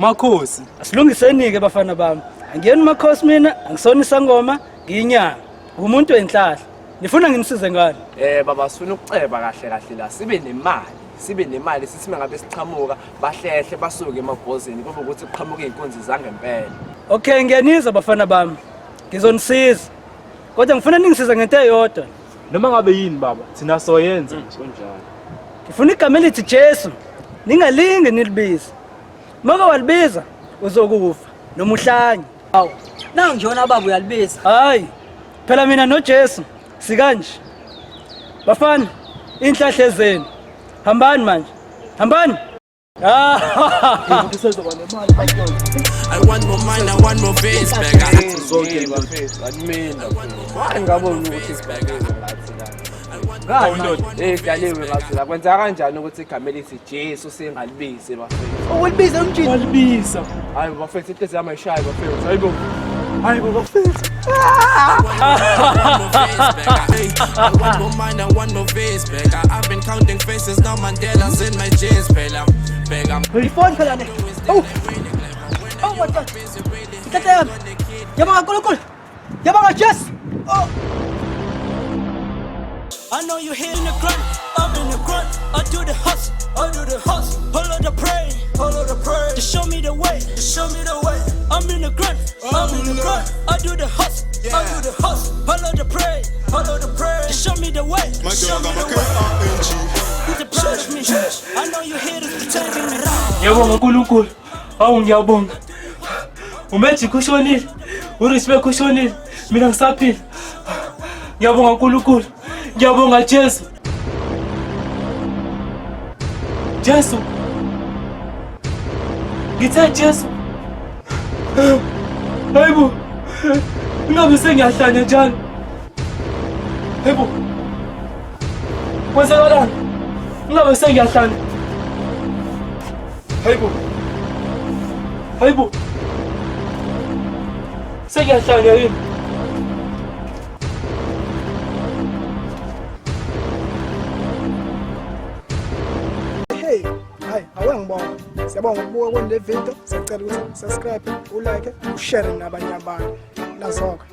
Makhosi. Asilungisenike bafana bami. Angiyeni Makhosi mina, angisona isangoma, ngiyinyanga. Umuntu wenhlahla. Nifuna ngimsize ngani? Baba sifuna ukuceba kahle la sibe nemali sithi mangabe sichamuka bahlehle basuke emabhozini kube ukuthi kuqhamuka izinkonzi zangempela. Okay, ngiyanizwa bafana bami. Ngizonisiza. Kodwa ngifuna ningisize ngento eyodwa. Noma ngabe yini baba, thina soyenza njalo. Ngifuna igama elithi Jesu. Ningalinge nilibize. Maka walibiza uzokufa noma uhlanye. Hawu, nangu njona baba uyalibiza. Hayi. Phela mina noJesu sikanje. Bafana, inhlahle zenu. Hambani manje. Hambani. I want more mind, I want more face back. Zonke bafethu akumina. Hayi ngabona ukuthi sibhekile ngathi la. Ngani? Dlaliwe ngathi la. Kwenza kanjani ukuthi igama elithi Jesu singalibize bafethu? Ulibiza umjini. Walibisa. Hayi bafethu into yamayishayi bafethu. Hayibo. Hayibo bafethu. I want more mind, I want more face back. I've been counting faces, now Mandela's in my jeans, fella. Phone phela ne. Oh. Oh what the? Tata. Yabanga kulukul. Yabanga Jesu. Oh. I know you here in the grunt, I'm in the grunt. I do the hustle, follow the prayer, to show me the way, I'm in the grunt, I do the hustle, follow the prayer, to show me the way, to approach me. I know you here to pretending me wrong. Ngiyabonga uNkulunkulu. Hawu ngiyabonga. Umagic ushonile. uRespect ushonile. Mina ngisaphila. Ngiyabonga uNkulunkulu. Ngiyabonga Jesu. Jesu. Ngithe Jesu. Hayibo. Ngabe sengiyahlanya njalo. Hayibo. Kwenzakalani? Ngabe sengiyahlanya. Hayibo. Sengiyahlanya yini? Hey, hayi awengibona. Siyabonga ukubuka kwale video. Sicela ukuthi subscribe, ulike, ushare nabanye abantu. Lazoka.